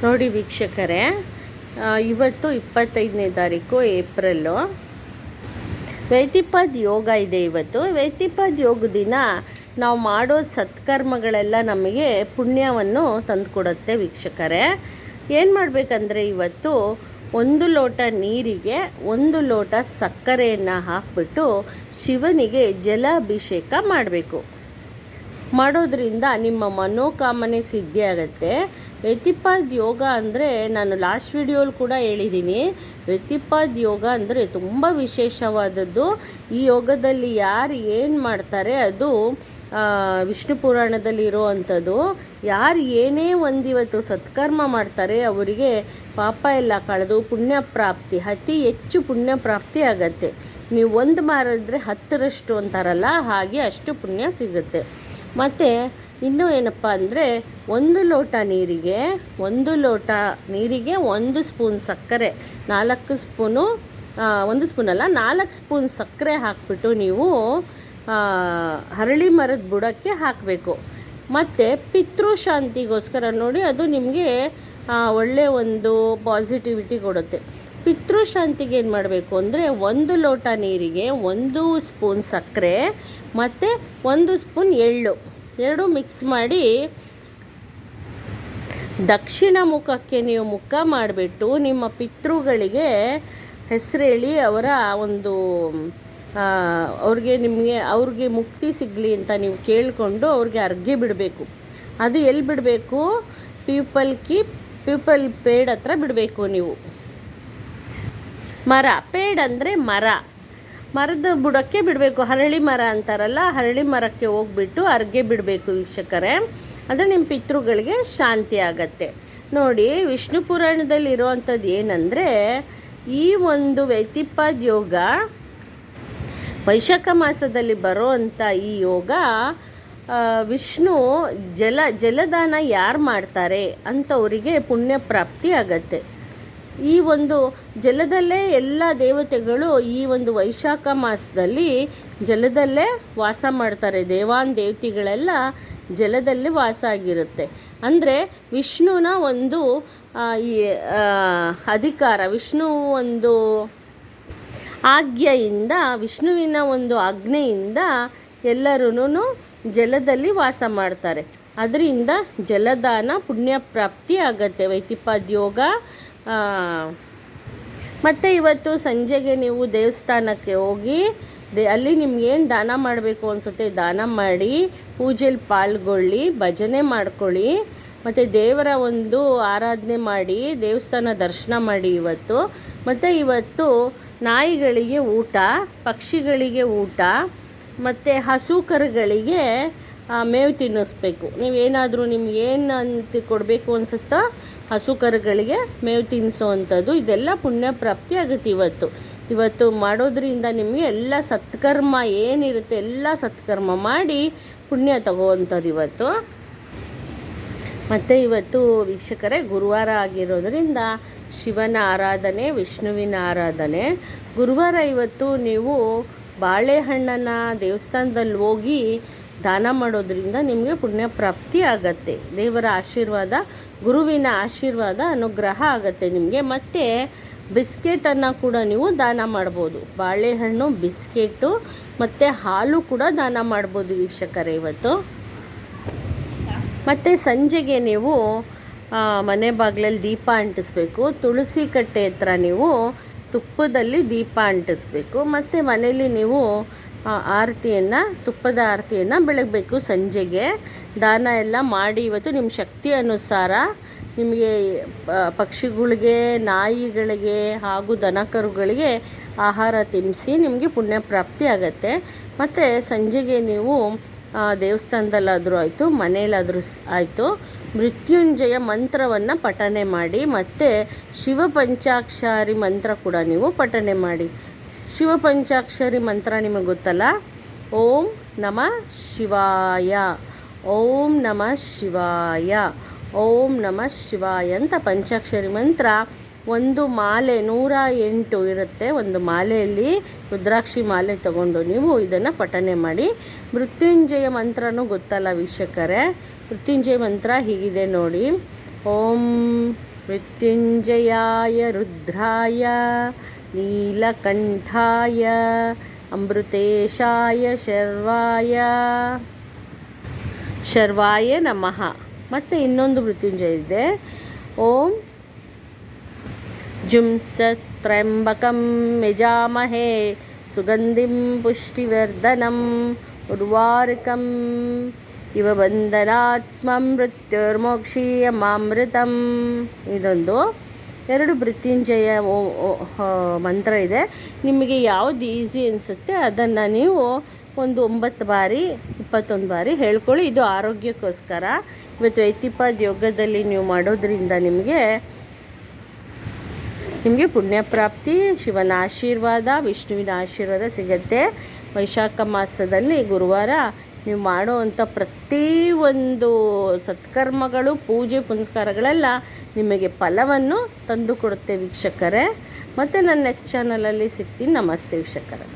ನೋಡಿ ವೀಕ್ಷಕರೇ, ಇವತ್ತು 25ನೇ ತಾರೀಕು ಏಪ್ರಿಲ್ಲು. ವೈತಿಪಾದ್ ಯೋಗ ಇದೆ. ಇವತ್ತು ವೈತಿಪಾದ್ ಯೋಗ ದಿನ ನಾವು ಮಾಡೋ ಸತ್ಕರ್ಮಗಳೆಲ್ಲ ನಮಗೆ ಪುಣ್ಯವನ್ನು ತಂದುಕೊಡುತ್ತೆ ವೀಕ್ಷಕರೇ. ಏನು ಮಾಡಬೇಕಂದ್ರೆ ಇವತ್ತು 1 ಲೋಟ ನೀರಿಗೆ 1 ಲೋಟ ಸಕ್ಕರೆಯನ್ನು ಹಾಕಿಬಿಟ್ಟು ಶಿವನಿಗೆ ಜಲಾಭಿಷೇಕ ಮಾಡಬೇಕು. ಮಾಡೋದ್ರಿಂದ ನಿಮ್ಮ ಮನೋಕಾಮನೆ ಸಿದ್ಧಿಯಾಗತ್ತೆ. ವೈತಿಪಾದ್ ಯೋಗ ಅಂದರೆ ನಾನು ಲಾಸ್ಟ್ ವಿಡಿಯೋಲಿ ಕೂಡ ಹೇಳಿದ್ದೀನಿ. ವೈತಿಪಾದ್ ಯೋಗ ಅಂದರೆ ತುಂಬ ವಿಶೇಷವಾದದ್ದು. ಈ ಯೋಗದಲ್ಲಿ ಯಾರು ಏನು ಮಾಡ್ತಾರೆ ಅದು ವಿಷ್ಣು ಪುರಾಣದಲ್ಲಿ ಇರೋವಂಥದ್ದು. ಯಾರು ಏನೇ ಒಂದಿವತ್ತು ಸತ್ಕರ್ಮ ಮಾಡ್ತಾರೆ ಅವರಿಗೆ ಪಾಪ ಎಲ್ಲ ಕಳೆದು ಪುಣ್ಯ ಪ್ರಾಪ್ತಿ, ಅತಿ ಹೆಚ್ಚು ಪುಣ್ಯ ಪ್ರಾಪ್ತಿ ಆಗತ್ತೆ. ನೀವು 1 ಮಾಡಿದ್ರೆ 10ರಷ್ಟು ಅಂತಾರಲ್ಲ, ಹಾಗೆ ಅಷ್ಟು ಪುಣ್ಯ ಸಿಗುತ್ತೆ. ಮತ್ತು ಇನ್ನೂ ಏನಪ್ಪ ಅಂದರೆ 1 ಲೋಟ ನೀರಿಗೆ 1 ಸ್ಪೂನ್ ಸಕ್ಕರೆ, 4 ಸ್ಪೂನು 1 ಸ್ಪೂನಲ್ಲ 4 ಸ್ಪೂನ್ ಸಕ್ಕರೆ ಹಾಕಿಬಿಟ್ಟು ನೀವು ಹರಳಿ ಮರದ ಬುಡಕ್ಕೆ ಹಾಕಬೇಕು. ಮತ್ತು ಪಿತೃಶಾಂತಿಗೋಸ್ಕರ ನೋಡಿ, ಅದು ನಿಮಗೆ ಒಳ್ಳೆಯ ಒಂದು ಪಾಸಿಟಿವಿಟಿ ಕೊಡುತ್ತೆ. ಪಿತೃಶಾಂತಿಗೆ ಏನು ಮಾಡಬೇಕು ಅಂದರೆ 1 ಲೋಟ ನೀರಿಗೆ 1 ಸ್ಪೂನ್ ಸಕ್ಕರೆ ಮತ್ತು 1 ಸ್ಪೂನ್ ಎಳ್ಳು ಎರಡು ಮಿಕ್ಸ್ ಮಾಡಿ ದಕ್ಷಿಣ ಮುಖಕ್ಕೆ ನೀವು ಮುಖ ಮಾಡಿಬಿಟ್ಟು ನಿಮ್ಮ ಪಿತೃಗಳಿಗೆ ಹೆಸರು ಹೇಳಿ ಅವರ ಒಂದು ಅವ್ರಿಗೆ ಮುಕ್ತಿ ಸಿಗಲಿ ಅಂತ ನೀವು ಕೇಳಿಕೊಂಡು ಅವ್ರಿಗೆ ಅರ್ಘ್ಯ ಬಿಡಬೇಕು. ಅದು ಎಲ್ಲಿ ಬಿಡಬೇಕು? ಪೀಪಲ್ ಪೇಡ್ ಹತ್ರ ಬಿಡಬೇಕು ನೀವು. ಮರ ಪೇಡ್ ಅಂದರೆ ಮರದ ಬುಡಕ್ಕೆ ಬಿಡಬೇಕು. ಹರಳಿ ಮರ ಅಂತಾರಲ್ಲ, ಹರಳಿ ಮರಕ್ಕೆ ಹೋಗ್ಬಿಟ್ಟು ಅರ್ಘ್ಯ ಬಿಡಬೇಕು ವೀಕ್ಷಕರೇ. ಅಂದರೆ ನಿಮ್ಮ ಪಿತೃಗಳಿಗೆ ಶಾಂತಿ ಆಗತ್ತೆ. ನೋಡಿ, ವಿಷ್ಣು ಪುರಾಣದಲ್ಲಿ ಇರೋವಂಥದ್ದು ಏನಂದರೆ, ಈ ಒಂದು ವೈತಿಪಾದ್ ಯೋಗ ವೈಶಾಖ ಮಾಸದಲ್ಲಿ ಬರೋವಂಥ ಈ ಯೋಗ ವಿಷ್ಣು ಜಲದಾನ ಯಾರು ಮಾಡ್ತಾರೆ ಅಂಥವರಿಗೆ ಪುಣ್ಯ ಪ್ರಾಪ್ತಿ ಆಗತ್ತೆ. ಈ ಒಂದು ಜಲದಲ್ಲೇ ಎಲ್ಲ ದೇವತೆಗಳು ಈ ಒಂದು ವೈಶಾಖ ಮಾಸದಲ್ಲಿ ಜಲದಲ್ಲೇ ವಾಸ ಮಾಡ್ತಾರೆ. ದೇವತೆಗಳೆಲ್ಲ ಜಲದಲ್ಲಿ ವಾಸ ಆಗಿರುತ್ತೆ. ಅಂದರೆ ವಿಷ್ಣುವಿನ ಒಂದು ಈ ಅಧಿಕಾರ, ವಿಷ್ಣು ಒಂದು ಆಜ್ಞೆಯಿಂದ, ವಿಷ್ಣುವಿನ ಒಂದು ಆಜ್ಞೆಯಿಂದ ಎಲ್ಲರೂ ಜಲದಲ್ಲಿ ವಾಸ ಮಾಡ್ತಾರೆ. ಅದರಿಂದ ಜಲದಾನ ಪುಣ್ಯ ಪ್ರಾಪ್ತಿ ಆಗತ್ತೆ ವೈತಿಪಾದ್ ಯೋಗ. ಮತ್ತು ಇವತ್ತು ಸಂಜೆಗೆ ನೀವು ದೇವಸ್ಥಾನಕ್ಕೆ ಹೋಗಿ ಅಲ್ಲಿ ನಿಮ್ಗೇನು ದಾನ ಮಾಡಬೇಕು ಅನಿಸುತ್ತೆ ದಾನ ಮಾಡಿ, ಪೂಜೆಯಲ್ಲಿ ಪಾಲ್ಗೊಳ್ಳಿ, ಭಜನೆ ಮಾಡ್ಕೊಳ್ಳಿ, ಮತ್ತು ದೇವರ ಒಂದು ಆರಾಧನೆ ಮಾಡಿ, ದೇವಸ್ಥಾನ ದರ್ಶನ ಮಾಡಿ ಇವತ್ತು. ಮತ್ತು ಇವತ್ತು ನಾಯಿಗಳಿಗೆ ಊಟ, ಪಕ್ಷಿಗಳಿಗೆ ಊಟ, ಮತ್ತು ಹಸು ಕರುಗಳಿಗೆ ಮೇವು ತಿನ್ನಿಸ್ಬೇಕು. ನೀವೇನಾದರೂ ನಿಮ್ಗೇನು ಅಂತ ಕೊಡಬೇಕು ಅನಿಸುತ್ತೋ ಹಸು ಕರುಗಳಿಗೆ ಮೇವು ತಿನ್ನಿಸೋವಂಥದ್ದು, ಇದೆಲ್ಲ ಪುಣ್ಯ ಪ್ರಾಪ್ತಿ ಆಗುತ್ತೆ ಇವತ್ತು ಮಾಡೋದ್ರಿಂದ ನಿಮಗೆ ಎಲ್ಲ ಸತ್ಕರ್ಮ ಏನಿರುತ್ತೆ ಎಲ್ಲ ಸತ್ಕರ್ಮ ಮಾಡಿ ಪುಣ್ಯ ತಗೋವಂಥದ್ದು ಇವತ್ತು. ಮತ್ತು ಇವತ್ತು ವೀಕ್ಷಕರೇ ಗುರುವಾರ ಆಗಿರೋದ್ರಿಂದ ಶಿವನ ಆರಾಧನೆ, ವಿಷ್ಣುವಿನ ಆರಾಧನೆ. ಗುರುವಾರ ಇವತ್ತು ನೀವು ಬಾಳೆಹಣ್ಣನ್ನು ದೇವಸ್ಥಾನದಲ್ಲಿ ಹೋಗಿ ದಾನ ಮಾಡೋದ್ರಿಂದ ನಿಮಗೆ ಪುಣ್ಯ ಪ್ರಾಪ್ತಿ ಆಗತ್ತೆ. ದೇವರ ಆಶೀರ್ವಾದ, ಗುರುವಿನ ಆಶೀರ್ವಾದ, ಅನುಗ್ರಹ ಆಗತ್ತೆ ನಿಮಗೆ. ಮತ್ತು ಬಿಸ್ಕೆಟನ್ನು ಕೂಡ ನೀವು ದಾನ ಮಾಡ್ಬೋದು. ಬಾಳೆಹಣ್ಣು, ಬಿಸ್ಕೆಟು ಮತ್ತು ಹಾಲು ಕೂಡ ದಾನ ಮಾಡ್ಬೋದು ವೀಕ್ಷಕರೇ ಇವತ್ತು. ಮತ್ತು ಸಂಜೆಗೆ ನೀವು ಮನೆ ಬಾಗಿಲಲ್ಲಿ ದೀಪ ಅಂಟಿಸ್ಬೇಕು. ತುಳಸಿ ಕಟ್ಟೆ ಹತ್ರ ನೀವು ತುಪ್ಪದಲ್ಲಿ ದೀಪ ಅಂಟಿಸ್ಬೇಕು. ಮತ್ತು ಮನೆಯಲ್ಲಿ ನೀವು ತುಪ್ಪದ ಆರತಿಯನ್ನು ಬೆಳಗಬೇಕು. ಸಂಜೆಗೆ ದಾನ ಎಲ್ಲ ಮಾಡಿ ಇವತ್ತು ನಿಮ್ಮ ಶಕ್ತಿ ಅನುಸಾರ ನಿಮಗೆ ಪಕ್ಷಿಗಳಿಗೆ, ನಾಯಿಗಳಿಗೆ ಹಾಗೂ ದನಕರುಗಳಿಗೆ ಆಹಾರ ತಿನ್ನಿಸಿ ನಿಮಗೆ ಪುಣ್ಯ ಪ್ರಾಪ್ತಿ ಆಗತ್ತೆ. ಮತ್ತು ಸಂಜೆಗೆ ನೀವು ದೇವಸ್ಥಾನದಲ್ಲಾದರೂ ಆಯಿತು, ಮನೆಯಲ್ಲಾದರೂ ಆಯಿತು, ಮೃತ್ಯುಂಜಯ ಮಂತ್ರವನ್ನು ಪಠನೆ ಮಾಡಿ. ಮತ್ತು ಶಿವ ಪಂಚಾಕ್ಷರಿ ಮಂತ್ರ ಕೂಡ ನೀವು ಪಠನೆ ಮಾಡಿ. ಶಿವ ಪಂಚಾಕ್ಷರಿ ಮಂತ್ರ ನಿಮಗೆ ಗೊತ್ತಲ್ಲ, ಓಂ ನಮಃ ಶಿವಾಯ, ಓಂ ನಮಃ ಶಿವಾಯ, ಓಂ ನಮಃ ಶಿವಾಯ ಅಂತ ಪಂಚಾಕ್ಷರಿ ಮಂತ್ರ. ಒಂದು ಮಾಲೆ 108 ಇರುತ್ತೆ. ಒಂದು ಮಾಲೆಯಲ್ಲಿ ರುದ್ರಾಕ್ಷಿ ಮಾಲೆ ತಗೊಂಡು ನೀವು ಇದನ್ನು ಪಠನೆ ಮಾಡಿ. ಮೃತ್ಯುಂಜಯ ಮಂತ್ರನೂ ಗೊತ್ತಲ್ಲ ವೀಕ್ಷಕರೇ. ಮೃತ್ಯುಂಜಯ ಮಂತ್ರ ಹೀಗಿದೆ ನೋಡಿ. ಓಂ ಮೃತ್ಯುಂಜಯಾಯ ರುದ್ರಾಯ ನೀಲಕಂಠಾಯ ಅಮೃತೇಶಾಯ ಶರ್ವಾಯ ನಮಃ. ಮತ್ತು ಇನ್ನೊಂದು ಮೃತ್ಯುಂಜಯ ಇದೆ. ಓಂ ಜುಂ ಸತ್ ತ್ರ್ಯಂಬಕಂ ಯಜಾಮಹೇ ಸುಗಂಧಿಂ ಪುಷ್ಟಿವರ್ಧನಂ ಉರ್ವಾರುಕಂ ಇವ ಬಂಧನಾತ್ಮಂ ಮೃತ್ಯುರ್ಮೋಕ್ಷೀಯಮಾಮೃತಂ. ಇದೊಂದು 2 ಮೃತ್ಯುಂಜಯ ಮಂತ್ರ ಇದೆ. ನಿಮಗೆ ಯಾವುದು ಈಸಿ ಅನಿಸುತ್ತೆ ಅದನ್ನು ನೀವು ಒಂದು 9 ಬಾರಿ 21 ಬಾರಿ ಹೇಳ್ಕೊಳ್ಳಿ. ಇದು ಆರೋಗ್ಯಕ್ಕೋಸ್ಕರ. ಇವತ್ತು ವೈದ್ಯಪಾದ ಯೋಗದಲ್ಲಿ ನೀವು ಮಾಡೋದ್ರಿಂದ ನಿಮಗೆ ಪುಣ್ಯ ಪ್ರಾಪ್ತಿ, ಶಿವನ ಆಶೀರ್ವಾದ, ವಿಷ್ಣುವಿನ ಆಶೀರ್ವಾದ ಸಿಗುತ್ತೆ. ವೈಶಾಖ ಮಾಸದಲ್ಲಿ ಗುರುವಾರ ನೀವು ಮಾಡುವಂಥ ಪ್ರತಿಯೊಂದು ಸತ್ಕರ್ಮಗಳು, ಪೂಜೆ ಪುನಸ್ಕಾರಗಳೆಲ್ಲ ನಿಮಗೆ ಫಲವನ್ನು ತಂದು ಕೊಡುತ್ತೆ ವೀಕ್ಷಕರೇ. ಮತ್ತು ನಾನು ನೆಕ್ಸ್ಟ್ ಚಾನಲಲ್ಲಿ ಸಿಗ್ತೀನಿ. ನಮಸ್ತೆ ವೀಕ್ಷಕರೇ.